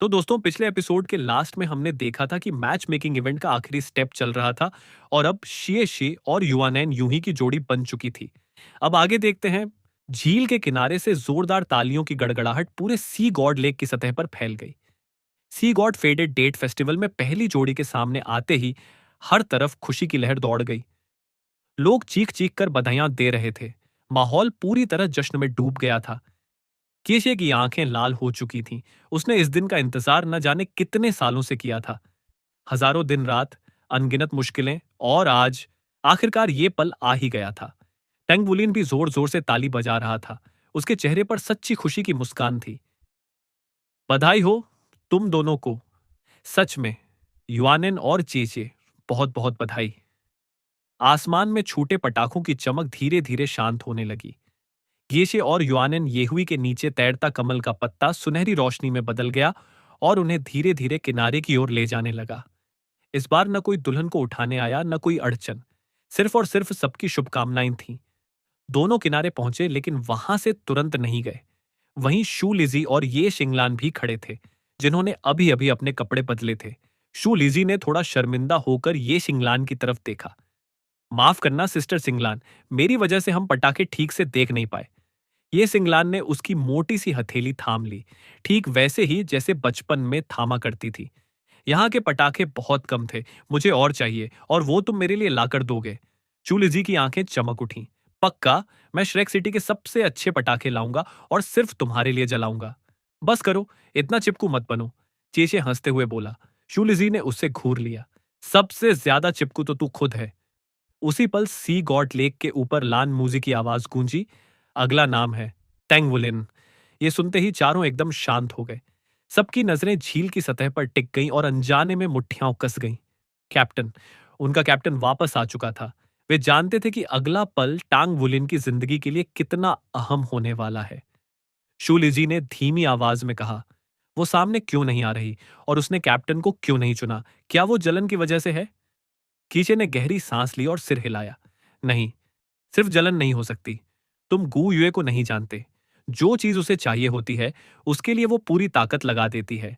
तो दोस्तों पिछले एपिसोड के लास्ट में हमने देखा था कि मैच मेकिंग इवेंट का आखिरी स्टेप चल रहा था और अब शिए शे और युआनैन यूही की जोड़ी बन चुकी थी। अब आगे देखते हैं। झील के किनारे से जोरदार तालियों की गड़गड़ाहट पूरे सी गॉड लेक की सतह पर फैल गई। सी गॉड फेडेड डेट फेस्टिवल में पहली जोड़ी के सामने आते ही हर तरफ खुशी की लहर दौड़ गई। लोग चीख चीख कर बधाइयां दे रहे थे। माहौल पूरी तरह जश्न में डूब गया था। केशे की आंखें लाल हो चुकी थीं। उसने इस दिन का इंतजार न जाने कितने सालों से किया था। हजारों दिन रात, अनगिनत मुश्किलें और आज आखिरकार ये पल आ ही गया था। टेंगवुलिन भी जोर जोर से ताली बजा रहा था। उसके चेहरे पर सच्ची खुशी की मुस्कान थी। बधाई हो तुम दोनों को, सच में, युआनिन और चेचे, बहुत बहुत बधाई। आसमान में छूटे पटाखों की चमक धीरे धीरे शांत होने लगी। गेशे और युआनिन येहुई के नीचे तैरता कमल का पत्ता सुनहरी रोशनी में बदल गया और उन्हें धीरे धीरे किनारे की ओर ले जाने लगा। इस बार न कोई दुल्हन को उठाने आया, न कोई अड़चन। सिर्फ और सिर्फ सबकी शुभकामनाएं थीं। दोनों किनारे पहुंचे लेकिन वहां से तुरंत नहीं गए। वहीं शू लिजी और ये शिंगलान भी खड़े थे, जिन्होंने अभी अभी अपने कपड़े बदले थे। शू लिजी ने थोड़ा शर्मिंदा होकर ये शिंगलान की तरफ देखा। माफ करना सिस्टर सिंगलान, मेरी वजह से हम पटाखे ठीक से देख नहीं पाए। ये सिंगलान ने उसकी मोटी सी हथेली थाम ली, ठीक वैसे ही जैसे बचपन में थामा करती थी। यहाँ के पटाखे बहुत कम थे, मुझे और चाहिए, और वो तुम मेरे लिए लाकर दोगे। चूलिजी की आंखें चमक उठीं। पक्का, मैं श्रेक सिटी के सबसे अच्छे पटाखे लाऊंगा और सिर्फ तुम्हारे लिए जलाऊंगा। बस करो, इतना चिपकू मत बनो। चेचे हंसते हुए बोला। शूलिजी ने उससे घूर लिया। सबसे ज्यादा चिपकू तो तू खुद है। उसी पल सी गॉड लेक के ऊपर लान मूजी की आवाज गूंजी। अगला नाम है टेंगवुलिन। ये सुनते ही चारों एकदम शांत हो गए। सबकी नजरें झील की सतह पर टिक गईं और अनजाने में मुट्ठियां कस गईं। कैप्टन, उनका कैप्टन वापस आ चुका था। वे जानते थे कि अगला पल टांग वुलिन की जिंदगी के लिए कितना अहम होने वाला है। शूलिजी ने धीमी आवाज में कहा, वो सामने क्यों नहीं आ रही और उसने कैप्टन को क्यों नहीं चुना? क्या वो जलन की वजह से है? कीचे ने गहरी सांस ली और सिर हिलाया। नहीं, सिर्फ जलन नहीं हो सकती। तुम गू युए को नहीं जानते। जो चीज उसे चाहिए होती है, उसके लिए वो पूरी ताकत लगा देती है।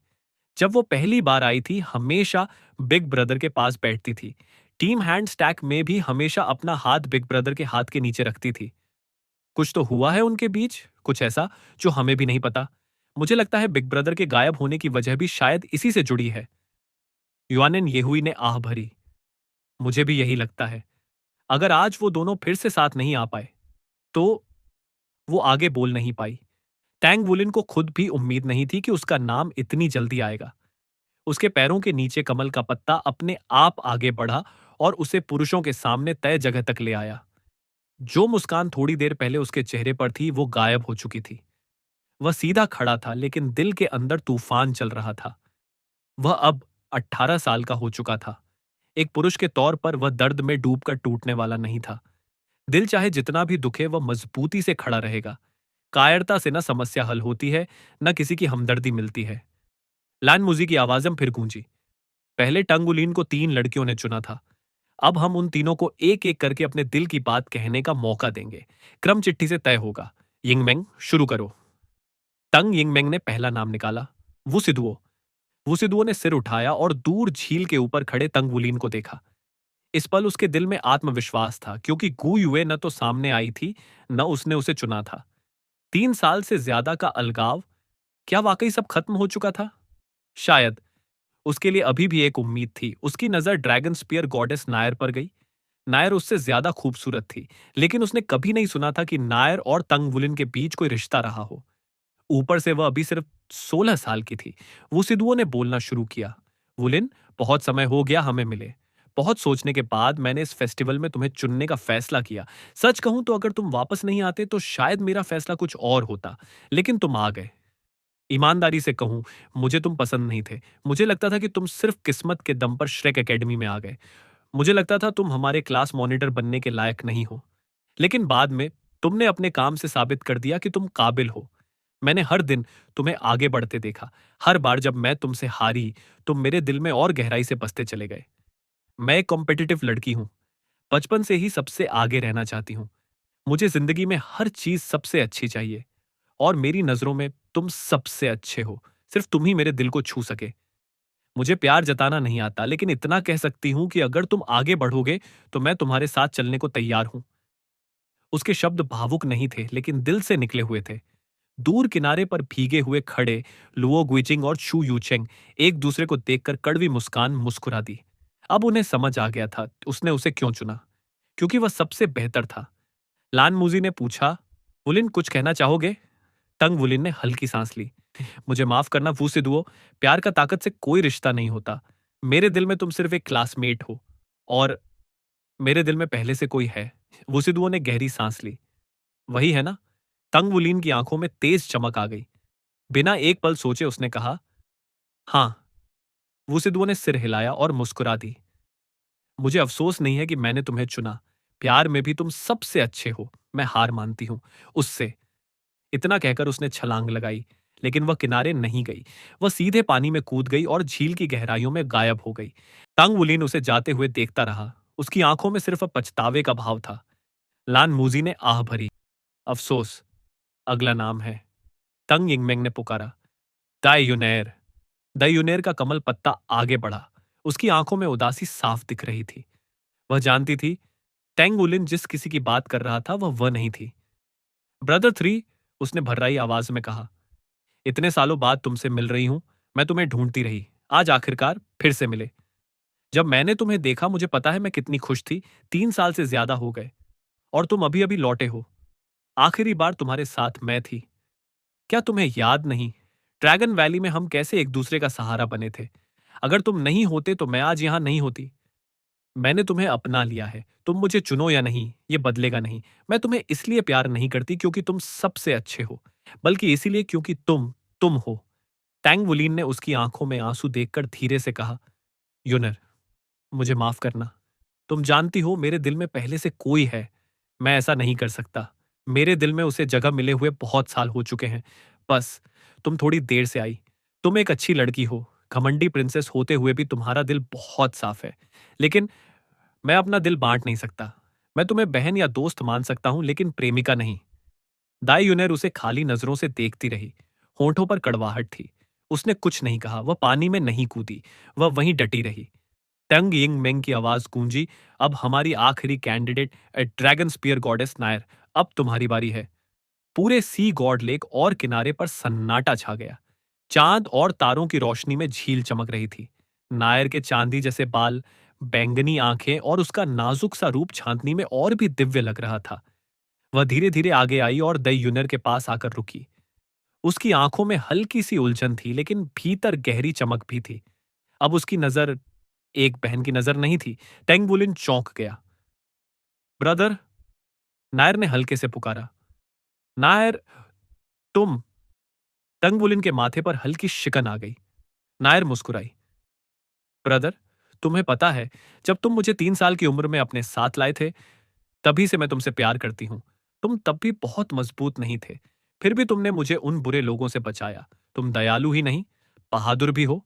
जब वो पहली बार आई थी, हमेशा बिग ब्रदर के पास बैठती थी। टीम हैंड स्टैक में भी हमेशा अपना हाथ बिग ब्रदर के हाथ के नीचे रखती थी। कुछ तो हुआ है उनके बीच, कुछ ऐसा जो हमें भी नहीं पता। मुझे लगता है बिग ब्रदर के गायब होने की वजह भी शायद इसी से जुड़ी है। युआनिन येहुई ने आह भरी। मुझे भी यही लगता है। अगर आज वो दोनों फिर से साथ नहीं आ पाए, तो वो आगे बोल नहीं पाई। टैंग वुलिन को खुद भी उम्मीद नहीं थी कि उसका नाम इतनी जल्दी आएगा। उसके पैरों के नीचे कमल का पत्ता अपने आप आगे बढ़ा और उसे पुरुषों के सामने तय जगह तक ले आया। जो मुस्कान थोड़ी देर पहले उसके चेहरे पर थी, वो गायब हो चुकी थी। वह सीधा खड़ा था, लेकिन दिल के अंदर तूफान चल रहा था। वह अब 18 साल का हो चुका था। एक पुरुष के तौर पर वह दर्द में डूबकर टूटने वाला नहीं था। दिल चाहे जितना भी दुखे, वह मजबूती से खड़ा रहेगा। कायरता से न समस्या हल होती है, न किसी की हमदर्दी मिलती है। लैंड मूजी की आवाजें फिर गूंजी। पहले टंगुलीन को 3 लड़कियों ने चुना था। अब हम उन तीनों को एक एक करके अपने दिल की बात कहने का मौका देंगे। क्रम चिट्ठी से तय होगा। यिंगमेंग, शुरू करो। टंग यिंगमेंग ने पहला नाम निकाला। वुसिदुओ। वुसिदुओ ने सिर उठाया और दूर झील के ऊपर खड़े तंगवुलीन को देखा। इस पल उसके दिल में आत्मविश्वास था, क्योंकि गू युए न तो सामने आई थी, न उसने उसे चुना था। 3 साल से ज्यादा का अलगाव, क्या वाकई सब खत्म हो चुका था? शायद। उसके लिए अभी भी एक उम्मीद थी। उसकी नजर ड्रैगन स्पीयर गॉडेस नायर पर गई। नायर उससे ज्यादा खूबसूरत थी, लेकिन उसने कभी नहीं सुना था कि नायर और तंगवुलिन के बीच कोई रिश्ता रहा हो। ऊपर से वह अभी सिर्फ 16 साल की थी। वुसिदुओ ने बोलना शुरू किया। वुलिन, बहुत समय हो गया हमें मिले। बहुत सोचने के बाद मैंने इस फेस्टिवल में तुम्हें चुनने का फैसला किया। सच कहूं तो अगर तुम वापस नहीं आते तो शायद मेरा फैसला कुछ और होता, लेकिन तुम आ गए। ईमानदारी से कहूं, मुझे तुम पसंद नहीं थे। मुझे लगता था कि तुम सिर्फ किस्मत के दम पर श्रेक एकेडमी में आ गए। मुझे लगता था तुम हमारे क्लास मॉनिटर बनने के लायक नहीं हो। लेकिन बाद में तुमने अपने काम से साबित कर दिया कि तुम काबिल हो। मैंने हर दिन तुम्हें आगे बढ़ते देखा। हर बार जब मैं तुमसे हारी, तुम मेरे दिल में और गहराई से बसते चले गए। मैं एक कॉम्पिटिटिव लड़की हूं। बचपन से ही सबसे आगे रहना चाहती हूं। मुझे जिंदगी में हर चीज सबसे अच्छी चाहिए, और मेरी नजरों में तुम सबसे अच्छे हो। सिर्फ तुम ही मेरे दिल को छू सके। मुझे प्यार जताना नहीं आता, लेकिन इतना कह सकती हूं कि अगर तुम आगे बढ़ोगे तो मैं तुम्हारे साथ चलने को तैयार हूं। उसके शब्द भावुक नहीं थे, लेकिन दिल से निकले हुए थे। दूर किनारे पर भीगे हुए खड़े लुओ गुइचिंग और शू यूचेंग एक दूसरे को देखकर कड़वी मुस्कान मुस्कुरा दी। अब उन्हें समझ आ गया था उसने उसे क्यों चुना, क्योंकि वह सबसे बेहतर था। लान मूजी ने पूछा, वुलिन कुछ कहना चाहोगे? तंग वुलिन ने हल्की सांस ली। मुझे माफ करना वू सिदुओ, प्यार का ताकत से कोई रिश्ता नहीं होता। मेरे दिल में तुम सिर्फ एक क्लासमेट हो, और मेरे दिल में पहले से कोई है। वू सिदुओ ने गहरी सांस ली। वही है ना? तंग वुलिन की आंखों में तेज चमक आ गई। बिना एक पल सोचे उसने कहा, हाँ। वू सिदुओ ने सिर हिलाया और मुस्कुरा दी। मुझे अफसोस नहीं है कि मैंने तुम्हें चुना। प्यार में भी तुम सबसे अच्छे हो। मैं हार मानती हूं उससे। इतना कहकर उसने छलांग लगाई, लेकिन वह किनारे नहीं गई। वह सीधे पानी में कूद गई और झील की गहराइयों में गायब हो गई। तंग वुलिन उसे जाते हुए देखता रहा। उसकी आंखों में सिर्फ पछतावे का भाव था। लान मूजी ने आह भरी। अफसोस अगला नाम है। तंग यिंगमेंग ने पुकारा, दाई यूनेर। दाई यूनेर का कमल पत्ता आगे बढ़ा। उसकी आंखों में उदासी साफ दिख रही थी। वह जानती थी टेंग उलिन जिस किसी की बात कर रहा था वह नहीं थी। ब्रदर थ्री, उसने भर्राई आवाज में कहा, इतने सालों बाद तुमसे मिल रही हूं। मैं तुम्हें ढूंढती रही, आज आखिरकार फिर से मिले। जब मैंने तुम्हें देखा मुझे पता है मैं कितनी खुश थी। 3 साल से ज्यादा हो गए और तुम अभी अभी लौटे हो। आखिरी बार तुम्हारे साथ मैं थी। क्या तुम्हें याद नहीं ड्रैगन वैली में हम कैसे एक दूसरे का सहारा बने थे? अगर तुम नहीं होते तो मैं आज यहां नहीं होती। मैंने तुम्हें अपना लिया है। तुम मुझे चुनो या नहीं, ये बदलेगा नहीं। मैं तुम्हें इसलिए प्यार नहीं करती क्योंकि तुम सबसे अच्छे हो, बल्कि इसीलिए क्योंकि तुम हो। टैंग वुलीन ने उसकी आंखों में आंसू देखकर धीरे से कहा, यूनर, मुझे माफ करना। तुम जानती हो मेरे दिल में पहले से कोई है। मैं ऐसा नहीं कर सकता। मेरे दिल में उसे जगह मिले हुए बहुत साल हो चुके हैं। बस तुम थोड़ी देर से आई। तुम एक अच्छी लड़की हो। घमंडी प्रिंसेस होते हुए भी तुम्हारा दिल बहुत साफ है। लेकिन मैं अपना दिल बांट नहीं सकता। मैं तुम्हें बहन या दोस्त मान सकता हूं, लेकिन प्रेमिका नहीं। दाई यूनेर उसे खाली नजरों से देखती रही। होंठों पर कड़वाहट थी। उसने कुछ नहीं कहा। वह पानी में नहीं कूदी। वह वहीं डटी रही। टंग यिंग मेंग की आवाज गूंजी, अब हमारी आखिरी candidate dragon spear goddess Nair, अब तुम्हारी बारी है। पूरे सी गॉड लेक और किनारे पर सन्नाटा छा गया। चांद और तारों की रोशनी में झील चमक रही थी। नायर के चांदी जैसे बाल, बैंगनी आंखें और उसका नाजुक सा रूप चांदनी में और भी दिव्य लग रहा था। वह धीरे धीरे आगे आई और दई यूनर के पास आकर रुकी। उसकी आंखों में हल्की सी उलझन थी, लेकिन भीतर गहरी चमक भी थी। अब उसकी नजर एक बहन की नजर नहीं थी। टेंगबुलिन चौंक गया। ब्रदर, नायर ने हल्के से पुकारा। नायर, तुम। टंगबुलिन के माथे पर हल्की शिकन आ गई। नायर मुस्कुराई। ब्रदर, तुम्हें पता है, जब तुम मुझे 3 साल की उम्र में अपने साथ लाए थे, तभी से मैं तुमसे प्यार करती हूं। तुम तब भी बहुत मजबूत नहीं थे। फिर भी तुमने मुझे उन बुरे लोगों से बचाया। तुम दयालु ही नहीं, बहादुर भी हो।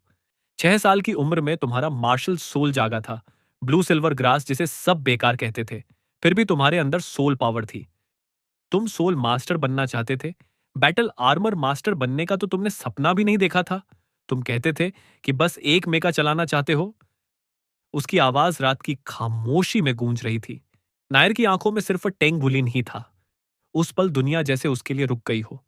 6 साल की उम्र में तुम्हारा मार्शल सोल जागा था। ब्लू सिल्वर ग्रास जिसे सब बेकार कहते थे। फिर भी तुम्हारे अंदर सोल पावर थी। तुम सोल मास्टर बनना चाहते थे। बैटल आर्मर मास्टर बनने का तो तुमने सपना भी नहीं देखा था। तुम कहते थे कि बस एक मेका चलाना चाहते हो। उसकी आवाज रात की खामोशी में गूंज रही थी। नायर की आंखों में सिर्फ टेंग बुलिन ही था। उस पल दुनिया जैसे उसके लिए रुक गई हो।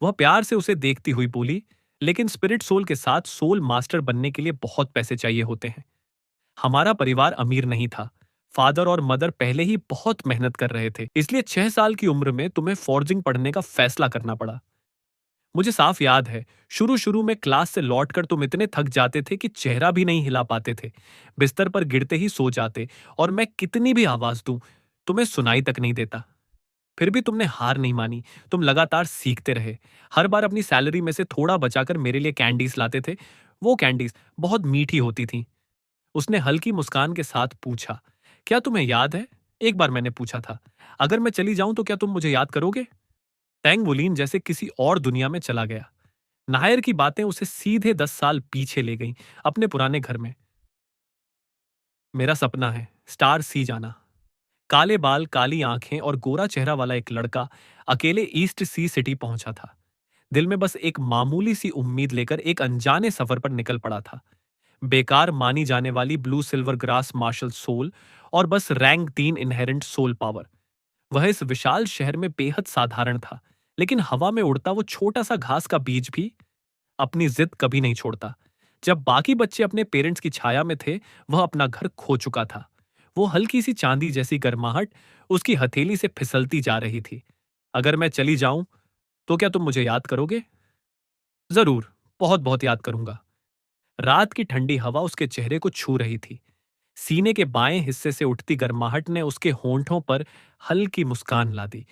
वह प्यार से उसे देखती हुई बोली, लेकिन स्पिरिट सोल के साथ सोल मास्टर बनने के लिए बहुत पैसे चाहिए होते हैं। हमारा परिवार अमीर नहीं था। फादर और मदर पहले ही बहुत मेहनत कर रहे थे, इसलिए 6 साल की उम्र में तुम्हें फॉर्जिंग पढ़ने का फैसला करना पड़ा। मुझे साफ याद है, शुरू शुरू में क्लास से लौटकर तुम इतने थक जाते थे कि चेहरा भी नहीं हिला पाते थे। बिस्तर पर गिरते ही सो जाते, और मैं कितनी भी आवाज दूं तुम्हें सुनाई तक नहीं देता। फिर भी तुमने हार नहीं मानी। तुम लगातार सीखते रहे। हर बार अपनी सैलरी में से थोड़ा बचाकर मेरे लिए कैंडीज लाते थे। वो कैंडीज बहुत मीठी होती थीं। उसने हल्की मुस्कान के साथ पूछा, क्या तुम्हें याद है, एक बार मैंने पूछा था, अगर मैं चली जाऊं तो क्या तुम मुझे याद करोगे? टैंग वुलीन जैसे किसी और दुनिया में चला गया। नायर की बातें उसे सीधे 10 साल पीछे ले गईं, अपने पुराने घर में। मेरा सपना है स्टार सी जाना। काले बाल, काली आंखें और गोरा चेहरा वाला एक लड़का अकेले ईस्ट सी सिटी पहुंचा था। दिल में बस एक मामूली सी उम्मीद लेकर एक अनजाने सफर पर निकल पड़ा था। बेकार मानी जाने वाली blue silver grass marshal soul और बस रैंक 3 इनहेरेंट सोल पावर। वह इस विशाल शहर में बेहद साधारण था, लेकिन हवा में उड़ता वो छोटा सा घास का बीज भी अपनी जिद कभी नहीं छोड़ता। जब बाकी बच्चे अपने पेरेंट्स की छाया में थे, वह अपना घर खो चुका था। वो हल्की सी चांदी जैसी गर्माहट उसकी हथेली से फिसलती जा रही थी। अगर मैं चली जाऊं तो क्या तुम मुझे याद करोगे? जरूर, बहुत बहुत याद करूंगा। रात की ठंडी हवा उसके चेहरे को छू रही थी। सीने के बाएं हिस्से से उठती गर्माहट ने उसके होंठों पर हल्की मुस्कान ला दी।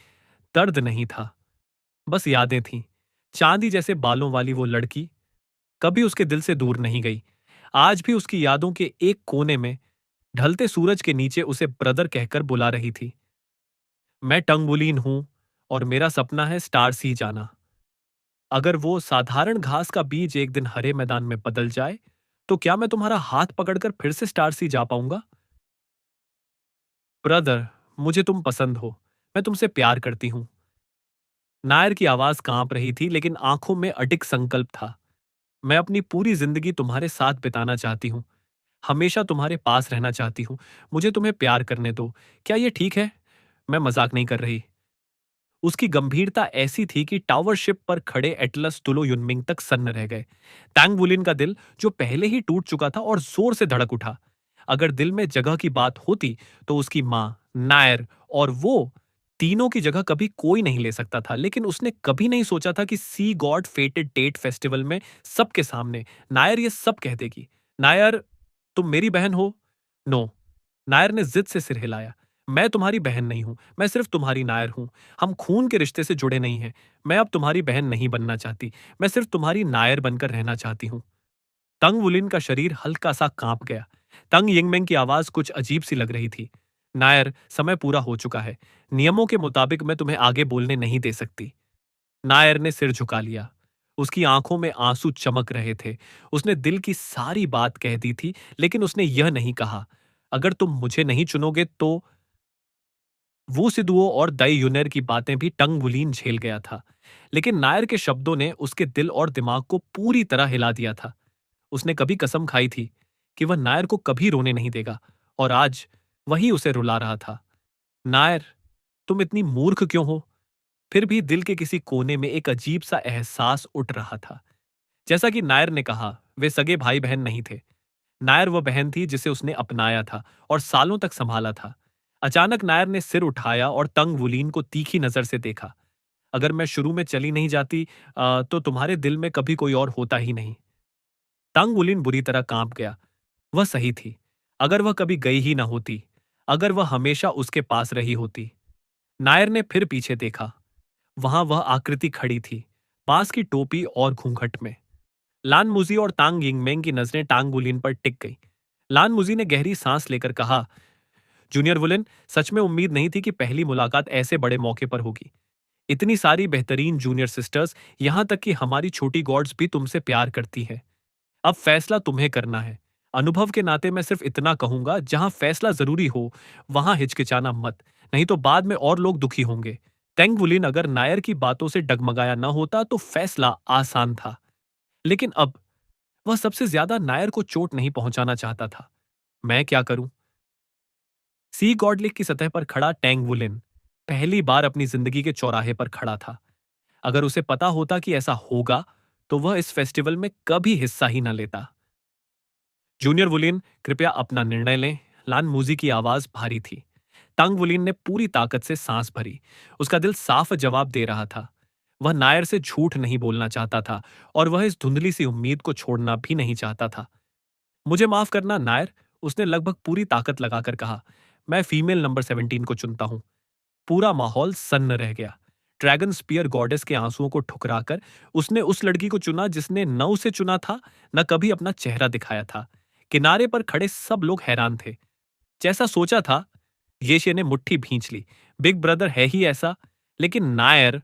दर्द नहीं था, बस यादें थीं। चांदी जैसे बालों वाली वो लड़की कभी उसके दिल से दूर नहीं गई। आज भी उसकी यादों के एक कोने में ढलते सूरज के नीचे उसे ब्रदर कहकर बुला रही थी। मैं टंगबुलीन हूं और मेरा सपना है स्टार सी जाना। अगर वो साधारण घास का बीज एक दिन हरे मैदान में बदल जाए, तो क्या मैं तुम्हारा हाथ पकड़कर फिर से स्टार सी जा पाऊंगा? ब्रदर, मुझे तुम पसंद हो। मैं तुमसे प्यार करती हूँ। नायर की आवाज कांप रही थी, लेकिन आंखों में अडिग संकल्प था। मैं अपनी पूरी जिंदगी तुम्हारे साथ बिताना चाहती हूँ। हमेशा तुम्हारे पास रहना चाहती हूँ। मुझे तुम्हें प्यार करने दो। क्या ये ठीक है? मैं मजाक नहीं कर रही। उसकी गंभीरता ऐसी थी कि टावरशिप पर खड़े एटलस तुलो युनमिंग तक सन्न रह गए। तैंग वुलिन का दिल, जो पहले ही टूट चुका था, और जोर से धड़क उठा। अगर दिल में जगह की बात होती, तो उसकी मां, नायर और वो तीनों की जगह कभी कोई नहीं ले सकता था। लेकिन उसने कभी नहीं सोचा था कि सी गॉड फेटेड डेट फेस्टिवल में सबके सामने नायर ये सब कह देगी। नायर, तुम मेरी बहन हो? नो। नायर ने जिद से सिर हिलाया। मैं तुम्हारी बहन नहीं हूं, मैं सिर्फ तुम्हारी नायर हूं। हम खून के रिश्ते से जुड़े नहीं हैं। मैं अब तुम्हारी बहन नहीं बनना चाहती। मैं सिर्फ तुम्हारी नायर बनकर रहना चाहती हूं। तंग वुलिन का शरीर हल्का सा कांप गया। तंग यिंगमेंग की आवाज कुछ अजीब सी लग रही थी। नायर, समय पूरा हो चुका है। नियमों के मुताबिक मैं तुम्हें आगे बोलने नहीं दे सकती। नायर ने सिर झुका लिया। उसकी आंखों में आंसू चमक रहे थे। उसने दिल की सारी बात कह दी थी, लेकिन उसने यह नहीं कहा, अगर तुम मुझे नहीं चुनोगे तो। वो सिद्धुओं और दई यूनेर की बातें भी टंगबुलीन झेल गया था, लेकिन नायर के शब्दों ने उसके दिल और दिमाग को पूरी तरह हिला दिया था। उसने कभी कसम खाई थी कि वह नायर को कभी रोने नहीं देगा, और आज वही उसे रुला रहा था। नायर, तुम इतनी मूर्ख क्यों हो? फिर भी दिल के किसी कोने में एक अजीब सा एहसास उठ रहा था। जैसा कि नायर ने कहा, वे सगे भाई बहन नहीं थे। नायर वह बहन थी जिसे उसने अपनाया था और सालों तक संभाला था। अचानक नायर ने सिर उठाया और तंग वुलीन को तीखी नजर से देखा। अगर मैं शुरू में चली नहीं जाती, तो तुम्हारे दिल में कभी कोई और होता ही नहीं। तंग वुलीन बुरी तरह कांप गया। वह सही थी। अगर वह कभी गई ही ना होती, अगर वह हमेशा उसके पास रही होती। नायर ने फिर पीछे देखा। वहां वह आकृति खड़ी थी, बांस की टोपी और घूंघट में। लान मुजी और तांग यिंगमेंग की नजरें टांग वुलिन पर टिक गईं। लान मुजी ने गहरी सांस लेकर कहा, जूनियर वुलिन, सच में उम्मीद नहीं थी कि पहली मुलाकात ऐसे बड़े मौके पर होगी। इतनी सारी बेहतरीन जूनियर सिस्टर्स, यहां तक कि हमारी छोटी गॉड्स भी तुमसे प्यार करती हैं। अब फैसला तुम्हें करना है। अनुभव के नाते मैं सिर्फ इतना कहूंगा, जहां फैसला जरूरी हो, वहां हिचकिचाना मत, नहीं तो बाद में और लोग दुखी होंगे। तेंगवुलिन अगर नायर की बातों से डगमगाया न होता तो फैसला आसान था, लेकिन अब वह सबसे ज्यादा नायर को चोट नहीं पहुंचाना चाहता था। मैं क्या करूं? सी गॉडलिक की सतह पर खड़ा टैंग वुलिन पहली बार अपनी जिंदगी के चौराहे पर खड़ा था। अगर उसे पता होता कि ऐसा होगा, तो वह इस फेस्टिवल में कभी हिस्सा ही न लेता। जूनियर वुलिन, कृपया अपना निर्णय लें। लान मूजी की आवाज भारी थी। तंग वुलिन ने पूरी ताकत से सांस भरी। उसका दिल साफ जवाब दे रहा था। वह नायर से झूठ नहीं बोलना चाहता था, और वह इस धुंधली सी उम्मीद को छोड़ना भी नहीं चाहता था। मुझे माफ करना नायर, उसने लगभग पूरी ताकत लगाकर कहा। मैं फीमेल नंबर 17 को चुनता हूं। पूरा माहौल सन्न रह गया। ड्रैगन स्पीयर गॉडेस के आंसुओं को ठुकराकर उसने उस लड़की को चुना जिसने न उसे चुना था, न कभी अपना चेहरा दिखाया था। किनारे पर खड़े सब लोग हैरान थे। जैसा सोचा था, येशे ने मुट्ठी भींच ली। बिग ब्रदर है ही ऐसा। लेकिन नायर,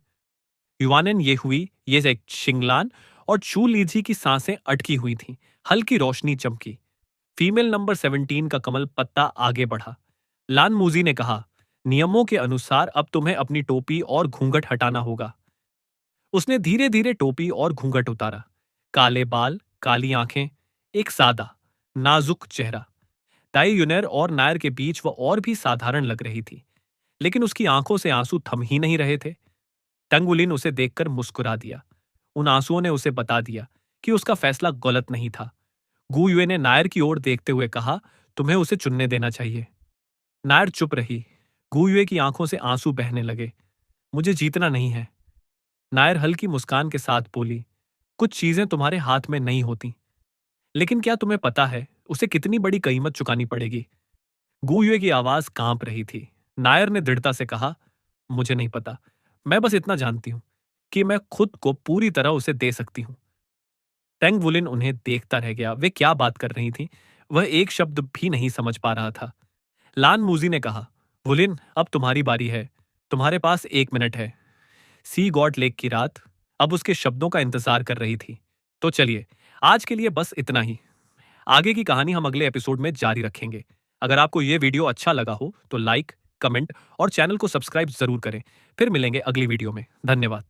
युवानेन ये हुई, ये एक शिंगलान और चू लीजी की सांसें अटकी हुई थीं। हल्की रोशनी चमकी। फीमेल नंबर 17 का कमल पत्ता आगे बढ़ा। लान मूजी ने कहा, नियमों के अनुसार अब तुम्हें अपनी टोपी और घूंघट हटाना होगा। उसने धीरे धीरे टोपी और घूंघट उतारा। काले बाल, काली आंखें, एक सादा नाजुक चेहरा। ताई यूनेर और नायर के बीच वह और भी साधारण लग रही थी, लेकिन उसकी आंखों से आंसू थम ही नहीं रहे थे। टंगुलिन उसे देखकर मुस्कुरा दिया। उन आंसुओं ने उसे बता दिया कि उसका फैसला गलत नहीं था। गु युए ने नायर की ओर देखते हुए कहा, तुम्हें उसे चुनने देना चाहिए। नायर चुप रही। गु युए की आंखों से आंसू बहने लगे। मुझे जीतना नहीं है। नायर हल्की मुस्कान के साथ बोली, कुछ चीजें तुम्हारे हाथ में नहीं होती, लेकिन क्या तुम्हें पता है उसे कितनी बड़ी कीमत चुकानी पड़ेगी? गु युए की आवाज कांप रही थी। नायर ने दृढ़ता से कहा, मुझे नहीं पता। मैं बस इतना जानती हूं कि मैं खुद को पूरी तरह उसे दे सकती हूं। टेंग वुलिन उन्हें देखता रह गया। वे क्या बात कर रही थीं? वह एक शब्द भी नहीं समझ पा रहा था। लान मूजी ने कहा, वुलिन, अब तुम्हारी बारी है। तुम्हारे पास 1 मिनट है। सी गॉड लेक की रात अब उसके शब्दों का इंतजार कर रही थी। तो चलिए, आज के लिए बस इतना ही। आगे की कहानी हम अगले एपिसोड में जारी रखेंगे। अगर आपको ये वीडियो अच्छा लगा हो तो लाइक, कमेंट और चैनल को सब्सक्राइब जरूर करें। फिर मिलेंगे अगली वीडियो में। धन्यवाद।